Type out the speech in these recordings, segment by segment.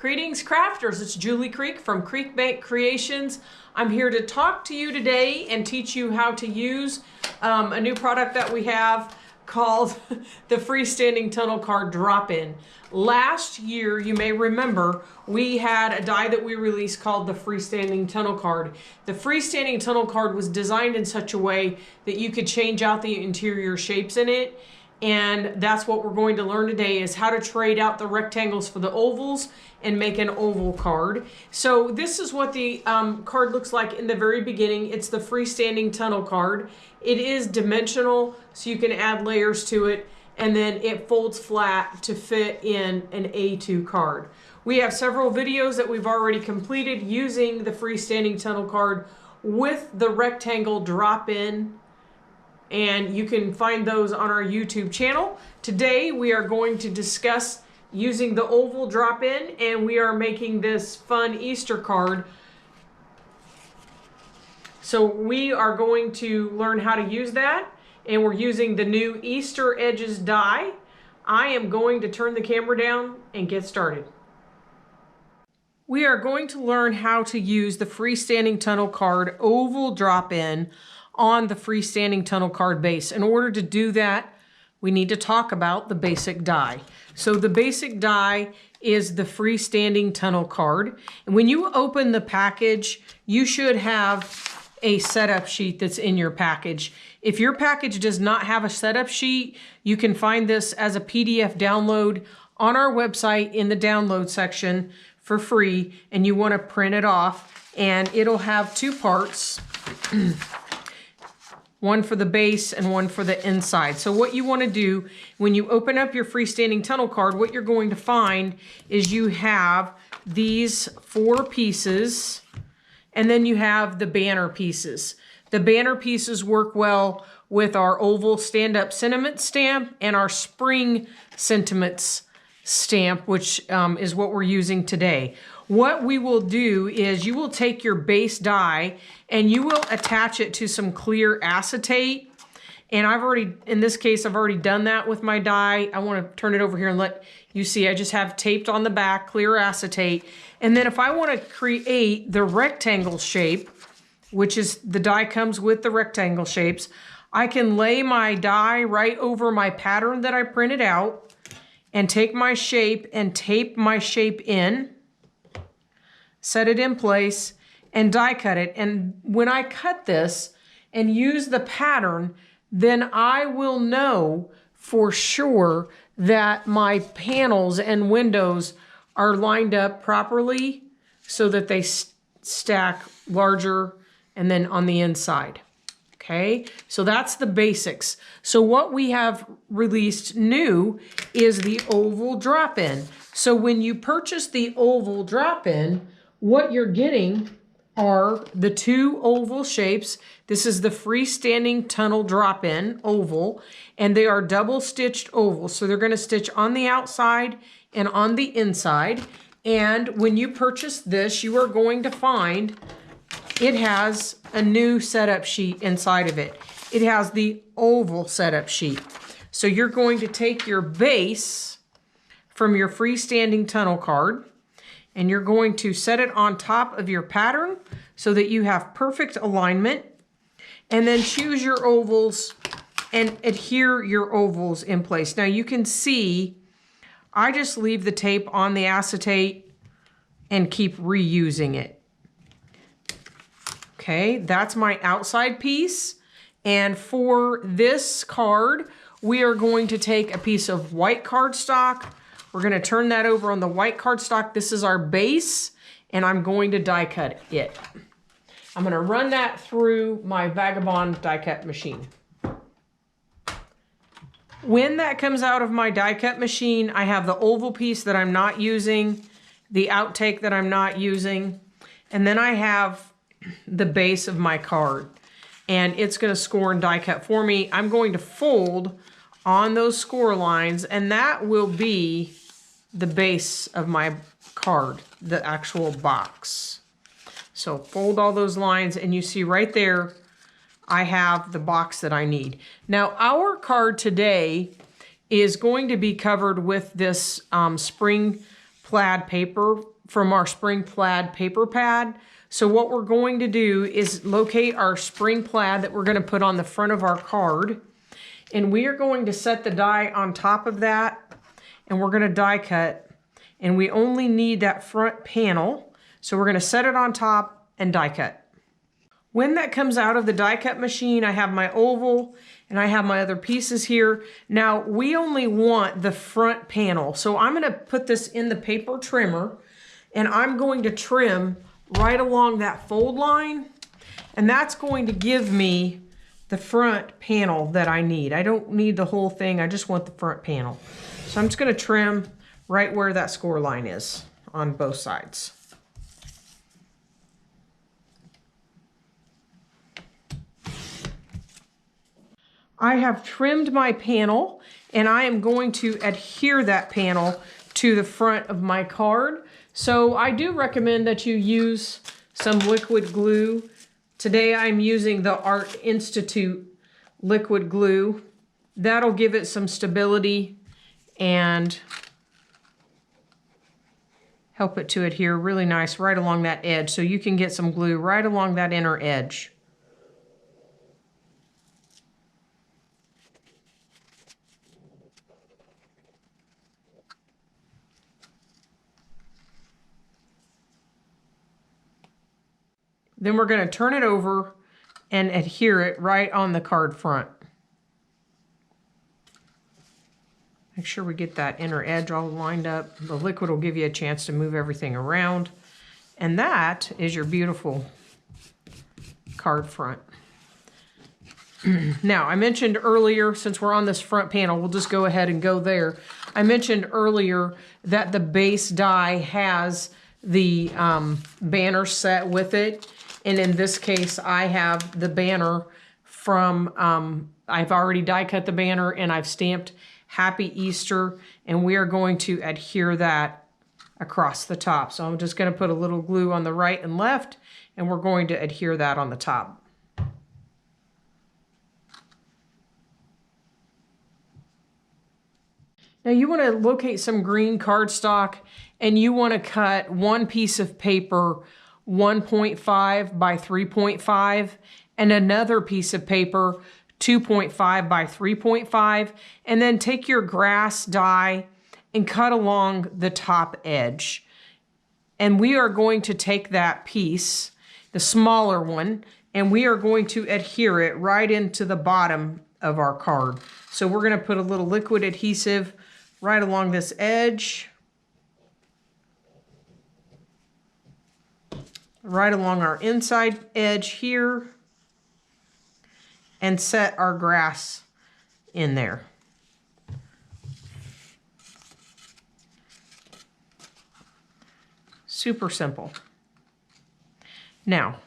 Greetings, crafters. It's Julie Creek from Creek Bank Creations. I'm here to talk to you today and teach you how to use a new product that we have called the freestanding tunnel card drop-in. Last year, you may remember, we had a die that we released called the freestanding tunnel card. The freestanding tunnel card was designed in such a way that you could change out the interior shapes in it. And that's what we're going to learn today, is how to trade out the rectangles for the ovals and make an oval card. So this is what the card looks like in the very beginning. It's the freestanding tunnel card. It is dimensional, so you can add layers to it, and then it folds flat to fit in an A2 card. We have several videos that we've already completed using the freestanding tunnel card with the rectangle drop-in, and you can find those on our YouTube channel. Today we are going to discuss using the oval drop-in, and we are making this fun Easter card. So we are going to learn how to use that, and we're using the new Easter Edges die. I am going to turn the camera down and get started. We are going to learn how to use the freestanding tunnel card oval drop-in on the freestanding tunnel card base. In order to do that, we need to talk about the basic die. So the basic die is the freestanding tunnel card. And when you open the package, you should have a setup sheet that's in your package. If your package does not have a setup sheet, you can find this as a PDF download on our website in the download section for free, and you want to print it off, and it'll have two parts. One for the base and one for the inside. So what you want to do when you open up your freestanding tunnel card, what you're going to find is you have these four pieces, and then you have the banner pieces. The banner pieces work well with our oval stand-up sentiment stamp and our spring sentiments stamp, which is what we're using today. What we will do is you will take your base die and you will attach it to some clear acetate. And in this case, I've already done that with my die. I want to turn it over here and let you see. I just have taped on the back clear acetate. And then if I want to create the rectangle shape, which is the die comes with the rectangle shapes, I can lay my die right over my pattern that I printed out and take my shape and tape my shape in, set it in place, and die cut it. And when I cut this and use the pattern, then I will know for sure that my panels and windows are lined up properly so that they stack larger and then on the inside. Okay, so that's the basics. So what we have released new is the oval drop-in. So when you purchase the oval drop-in, what you're getting are the two oval shapes. This is the freestanding tunnel drop-in oval, and they are double stitched ovals. So they're going to stitch on the outside and on the inside. And when you purchase this, you are going to find it has a new setup sheet inside of it. It has the oval setup sheet. So you're going to take your base from your freestanding tunnel card, and you're going to set it on top of your pattern so that you have perfect alignment, and then choose your ovals and adhere your ovals in place. Now you can see I just leave the tape on the acetate and keep reusing it. Okay, that's my outside piece. And for this card, we are going to take a piece of white cardstock. We're going to turn that over on the white cardstock. This is our base, and I'm going to die cut it. I'm going to run that through my Vagabond die cut machine. When that comes out of my die cut machine, I have the oval piece that I'm not using, the outtake that I'm not using, and then I have the base of my card, and it's going to score and die cut for me. I'm going to fold on those score lines, and that will be the base of my card, the actual box. So fold all those lines, and you see right there I have the box that I need. Now our card today is going to be covered with this spring plaid paper from our spring plaid paper pad. So what we're going to do is locate our spring plaid that we're going to put on the front of our card. And we are going to set the die on top of that, and we're going to die cut. And we only need that front panel. So we're going to set it on top and die cut. When that comes out of the die cut machine, I have my oval and I have my other pieces here. Now we only want the front panel. So I'm going to put this in the paper trimmer and I'm going to trim right along that fold line. And that's going to give me the front panel that I need. I don't need the whole thing. I just want the front panel. So I'm just going to trim right where that score line is on both sides. I have trimmed my panel and I am going to adhere that panel to the front of my card. So I do recommend that you use some liquid glue. Today I'm using the Art Institute liquid glue. That'll give it some stability and help it to adhere really nice right along that edge. So you can get some glue right along that inner edge. Then we're going to turn it over and adhere it right on the card front. Make sure we get that inner edge all lined up. The liquid will give you a chance to move everything around. And that is your beautiful card front. Now, I mentioned earlier, since we're on this front panel, we'll just go ahead and go there. I mentioned earlier that the base die has the banner set with it. And in this case, I have the banner from, I've already die cut the banner and I've stamped Happy Easter, and we are going to adhere that across the top. So I'm just going to put a little glue on the right and left, and we're going to adhere that on the top. Now you want to locate some green cardstock, and you want to cut one piece of paper 1.5 by 3.5 and another piece of paper 2.5 by 3.5, and then take your grass die and cut along the top edge. And we are going to take that piece, the smaller one, and we are going to adhere it right into the bottom of our card. So we're going to put a little liquid adhesive right along this edge, right along our inside edge here, and set our grass in there. Super simple. Now,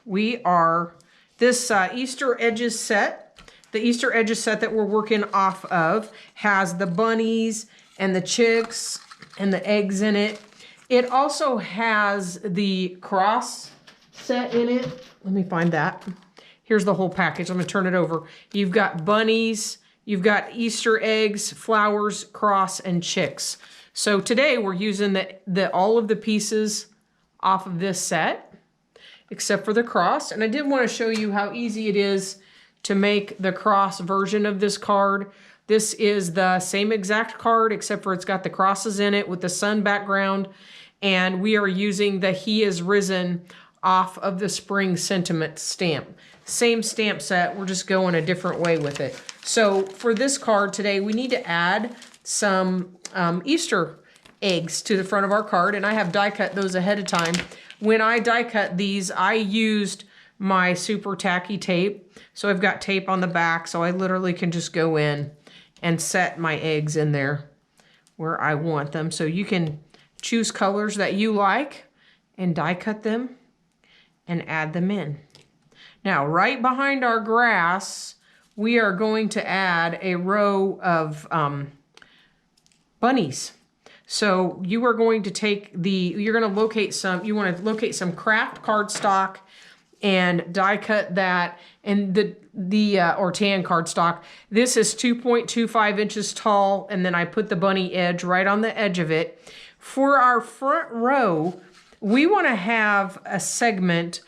this Easter edges set, the Easter edges set that we're working off of has the bunnies and the chicks and the eggs in it. It also has the cross set in it. Let me find that. Here's the whole package. I'm going to turn it over. You've got bunnies, you've got Easter eggs, flowers, cross, and chicks. So today we're using all of the pieces off of this set, except for the cross. And I did want to show you how easy it is to make the cross version of this card. This is the same exact card, except for it's got the crosses in it with the sun background. And we are using the He is Risen off of the Spring Sentiment stamp. Same stamp set, we're just going a different way with it. So for this card today, we need to add some Easter eggs to the front of our card, and I have die cut those ahead of time. When I die cut these, I used my super tacky tape. So I've got tape on the back, so I literally can just go in and set my eggs in there where I want them. So you can choose colors that you like and die cut them and add them in. Now, right behind our grass, we are going to add a row of bunnies. So you are going to take you're going to locate some, you want to locate some craft cardstock and die cut that, and or tan cardstock. This is 2.25 inches tall, and then I put the bunny edge right on the edge of it. For our front row, we want to have a segment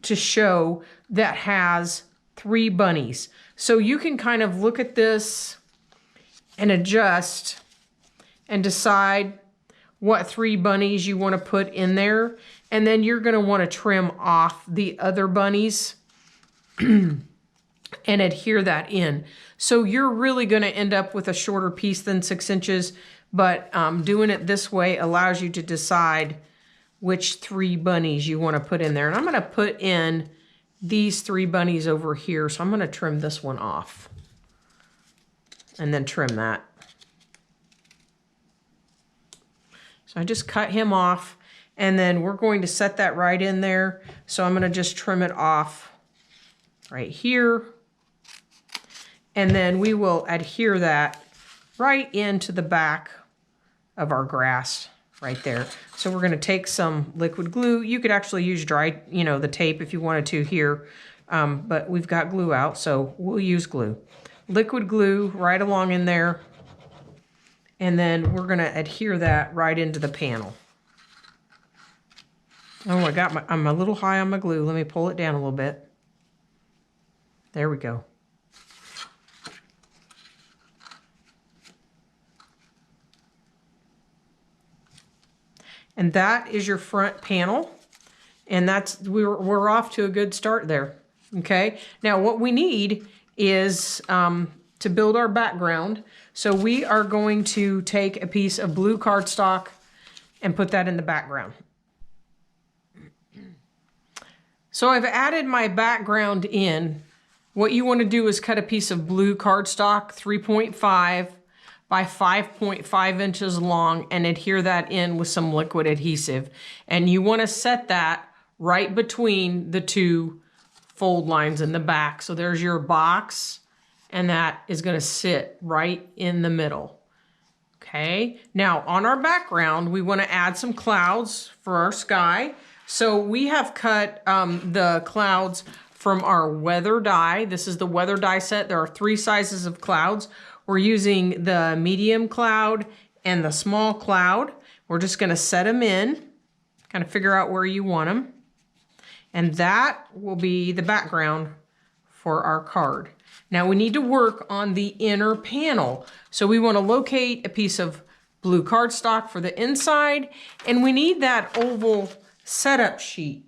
to show that has 3 bunnies. So you can kind of look at this and adjust and decide what 3 bunnies you want to put in there. And then you're going to want to trim off the other bunnies and adhere that in. So you're really going to end up with a shorter piece than 6 inches, but doing it this way allows you to decide which 3 bunnies you want to put in there. And I'm going to put in these 3 bunnies over here. So I'm going to trim this one off and then trim that. So I just cut him off, and then we're going to set that right in there. So I'm going to just trim it off right here. And then we will adhere that right into the back of our grass right there. So we're going to take some liquid glue. You could actually use dry, the tape if you wanted to here, but we've got glue out, so we'll use glue. Liquid glue right along in there. And then we're going to adhere that right into the panel. Oh, I'm a little high on my glue. Let me pull it down a little bit. There we go. And that is your front panel. And we're off to a good start there. Okay. Now what we need is to build our background. So we are going to take a piece of blue cardstock and put that in the background. So I've added my background in. What you want to do is cut a piece of blue cardstock, 3.5 by 5.5 inches long, and adhere that in with some liquid adhesive. And you want to set that right between the 2 fold lines in the back. So there's your box, and that is going to sit right in the middle. Okay, now on our background, we want to add some clouds for our sky. So we have cut the clouds from our weather die. This is the weather die set. There are 3 sizes of clouds. We're using the medium cloud and the small cloud. We're just going to set them in, kind of figure out where you want them. And that will be the background for our card. Now we need to work on the inner panel. So we want to locate a piece of blue cardstock for the inside, and we need that oval setup sheet.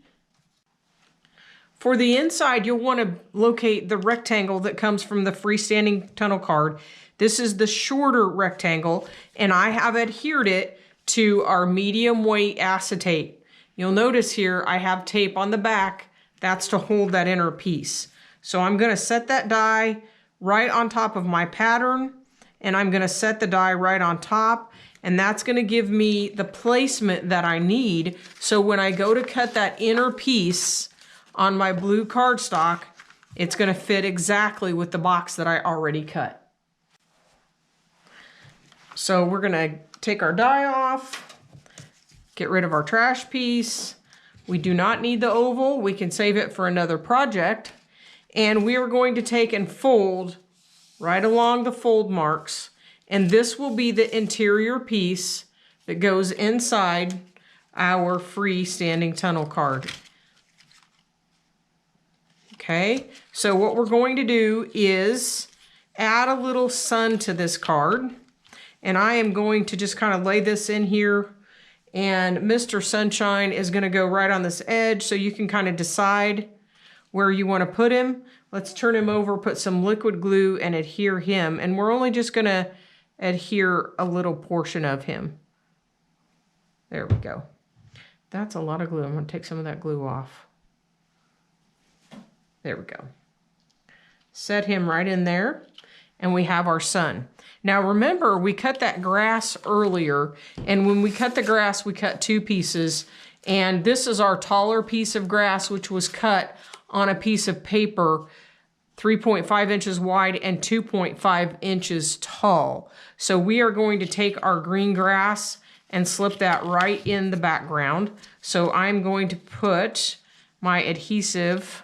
For the inside, you'll want to locate the rectangle that comes from the freestanding tunnel card. This is the shorter rectangle, and I have adhered it to our medium weight acetate. You'll notice here I have tape on the back. That's to hold that inner piece. So I'm going to set that die right on top of my pattern, and I'm going to set the die right on top, and that's going to give me the placement that I need. So when I go to cut that inner piece on my blue cardstock, it's going to fit exactly with the box that I already cut. So we're going to take our die off, get rid of our trash piece. We do not need the oval. We can save it for another project. And we are going to take and fold right along the fold marks. And this will be the interior piece that goes inside our freestanding tunnel card. Okay, so what we're going to do is add a little sun to this card. And I am going to just kind of lay this in here. And Mr. Sunshine is going to go right on this edge, so you can kind of decide where you want to put him. Let's turn him over, put some liquid glue, and adhere him. And we're only just going to adhere a little portion of him. There we go. That's a lot of glue. I'm going to take some of that glue off. There we go. Set him right in there, and we have our sun. Now remember, we cut that grass earlier, and when we cut the grass, we cut 2 pieces, and this is our taller piece of grass, which was cut on a piece of paper 3.5 inches wide and 2.5 inches tall. So we are going to take our green grass and slip that right in the background. So I'm going to put my adhesive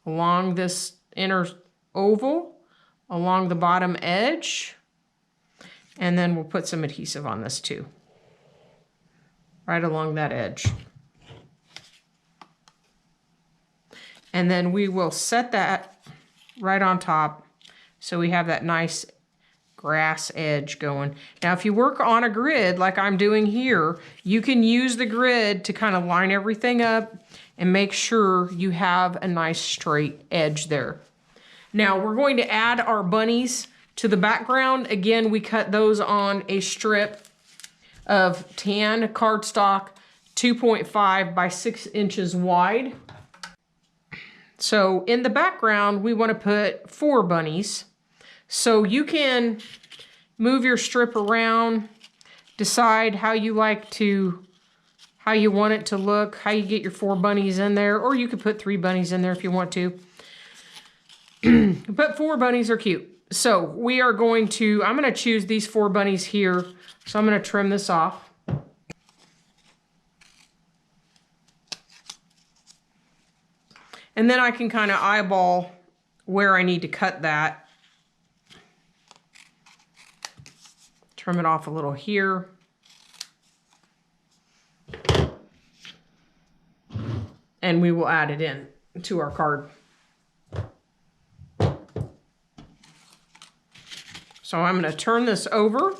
along this inner oval, along the bottom edge, and then we'll put some adhesive on this too, right along that edge. And then we will set that right on top so we have that nice grass edge going. Now, if you work on a grid like I'm doing here, you can use the grid to kind of line everything up and make sure you have a nice straight edge there. Now, we're going to add our bunnies to the background. Again, we cut those on a strip of tan cardstock, 2.5 by 6 inches wide. So in the background, we want to put 4 bunnies. So you can move your strip around, decide how you want it to look, how you get your 4 bunnies in there, or you could put 3 bunnies in there if you want to. But 4 bunnies are cute. So we are going to, I'm going to choose these 4 bunnies here. So I'm going to trim this off. And then I can kind of eyeball where I need to cut that. Trim it off a little here. And we will add it in to our card. So I'm going to turn this over.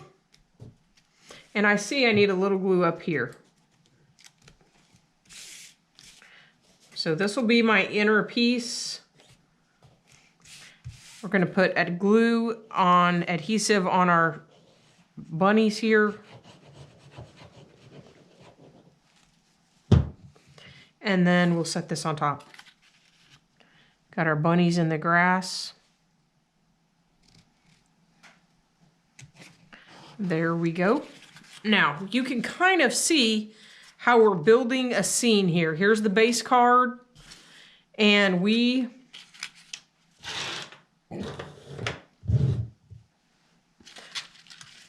And I see I need a little glue up here. So this will be my inner piece. We're going to put adhesive on our bunnies here. And then we'll set this on top. Got our bunnies in the grass. There we go. Now, you can kind of see how we're building a scene here. Here's the base card, and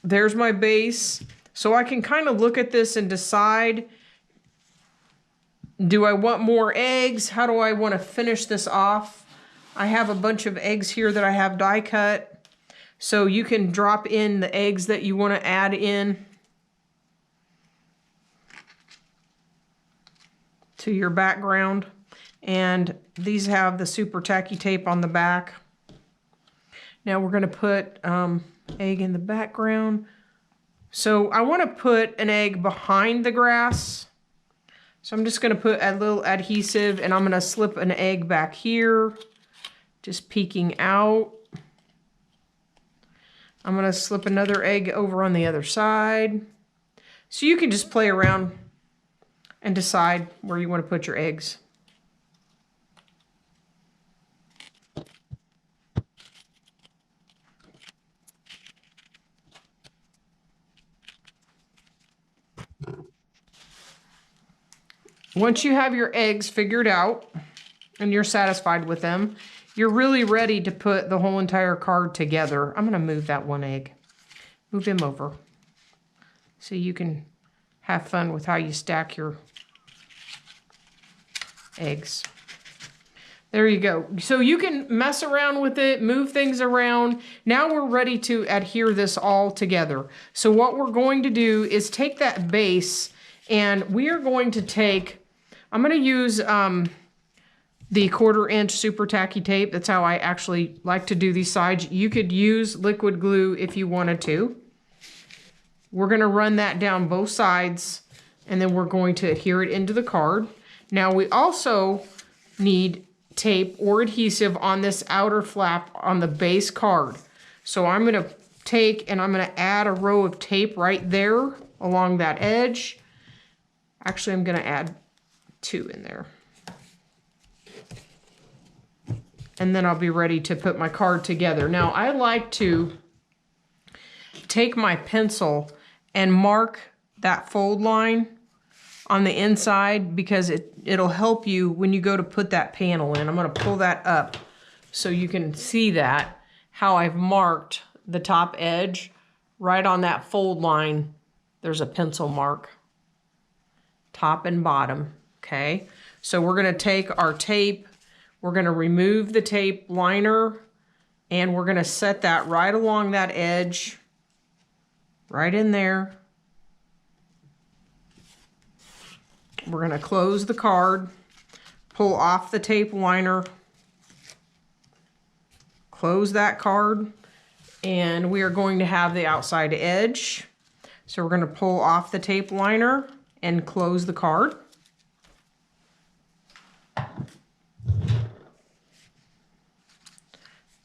there's my base. So I can kind of look at this and decide, do I want more eggs? How do I want to finish this off? I have a bunch of eggs here that I have die cut. So you can drop in the eggs that you want to add in to your background. And these have the super tacky tape on the back. Now we're going to put egg in the background. So I want to put an egg behind the grass. So I'm just going to put a little adhesive and I'm going to slip an egg back here, just peeking out. I'm going to slip another egg over on the other side. So you can just play around and decide where you want to put your eggs. Once you have your eggs figured out and you're satisfied with them, you're really ready to put the whole entire card together. I'm going to move that one egg. Move him over so you can have fun with how you stack your eggs. There you go. So you can mess around with it, move things around. Now we're ready to adhere this all together. So what we're going to do is take that base and we are going to take, I'm going to use the 1/4 inch super tacky tape. That's how I actually like to do these sides. You could use liquid glue if you wanted to. We're going to run that down both sides and then we're going to adhere it into the card. Now we also need tape or adhesive on this outer flap on the base card. So I'm going to take and I'm going to add a row of tape right there along that edge. Actually, I'm going to add 2 in there. And then I'll be ready to put my card together. Now, I like to take my pencil and mark that fold line on the inside because it'll help you when you go to put that panel in. I'm going to pull that up so you can see that, how I've marked the top edge right on that fold line. There's a pencil mark, top and bottom, okay? So we're going to take our tape, we're going to remove the tape liner, and we're going to set that right along that edge, right in there. We're going to close the card, pull off the tape liner, close that card, and we are going to have the outside edge. So we're going to pull off the tape liner and close the card.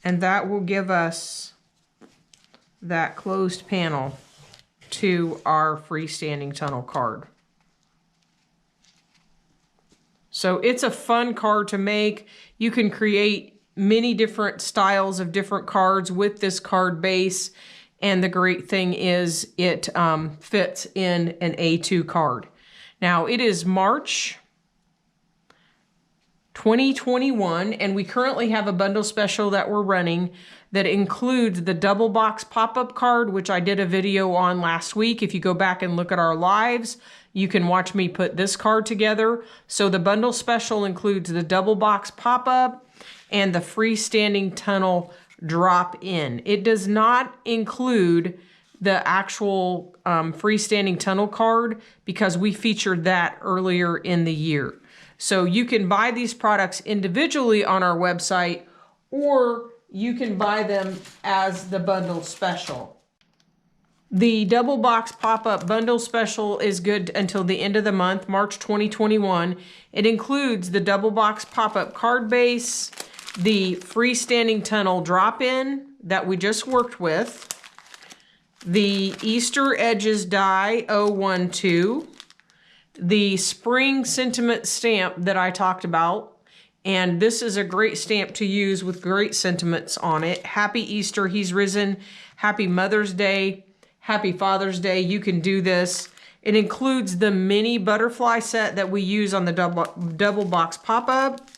And that will give us that closed panel to our freestanding tunnel card. So it's a fun card to make. You can create many different styles of different cards with this card base. And the great thing is it fits in an A2 card. Now it is March 2021, and we currently have a bundle special that we're running that includes the double box pop-up card, which I did a video on last week. If you go back and look at our lives, you can watch me put this card together. So the bundle special includes the double box pop-up and the freestanding tunnel drop-in. It does not include the actual freestanding tunnel card because we featured that earlier in the year. So you can buy these products individually on our website, or you can buy them as the bundle special. The double box pop-up bundle special is good until the end of the month, March 2021. It includes the double box pop-up card base, the freestanding tunnel drop-in that we just worked with, the Easter Edges die 012, the spring sentiment stamp that I talked about, and this is a great stamp to use with great sentiments on it. Happy Easter, He's risen. Happy Mother's Day. Happy Father's Day. You can do this. It includes the mini butterfly set that we use on the double box pop-up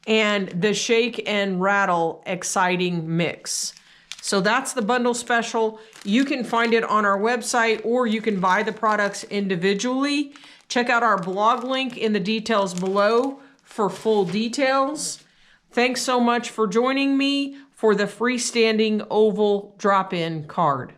and the shake and rattle exciting mix. So that's the bundle special. You can find it on our website, or you can buy the products individually. Check out our blog link in the details below for full details. Thanks so much for joining me for the freestanding oval drop-in card.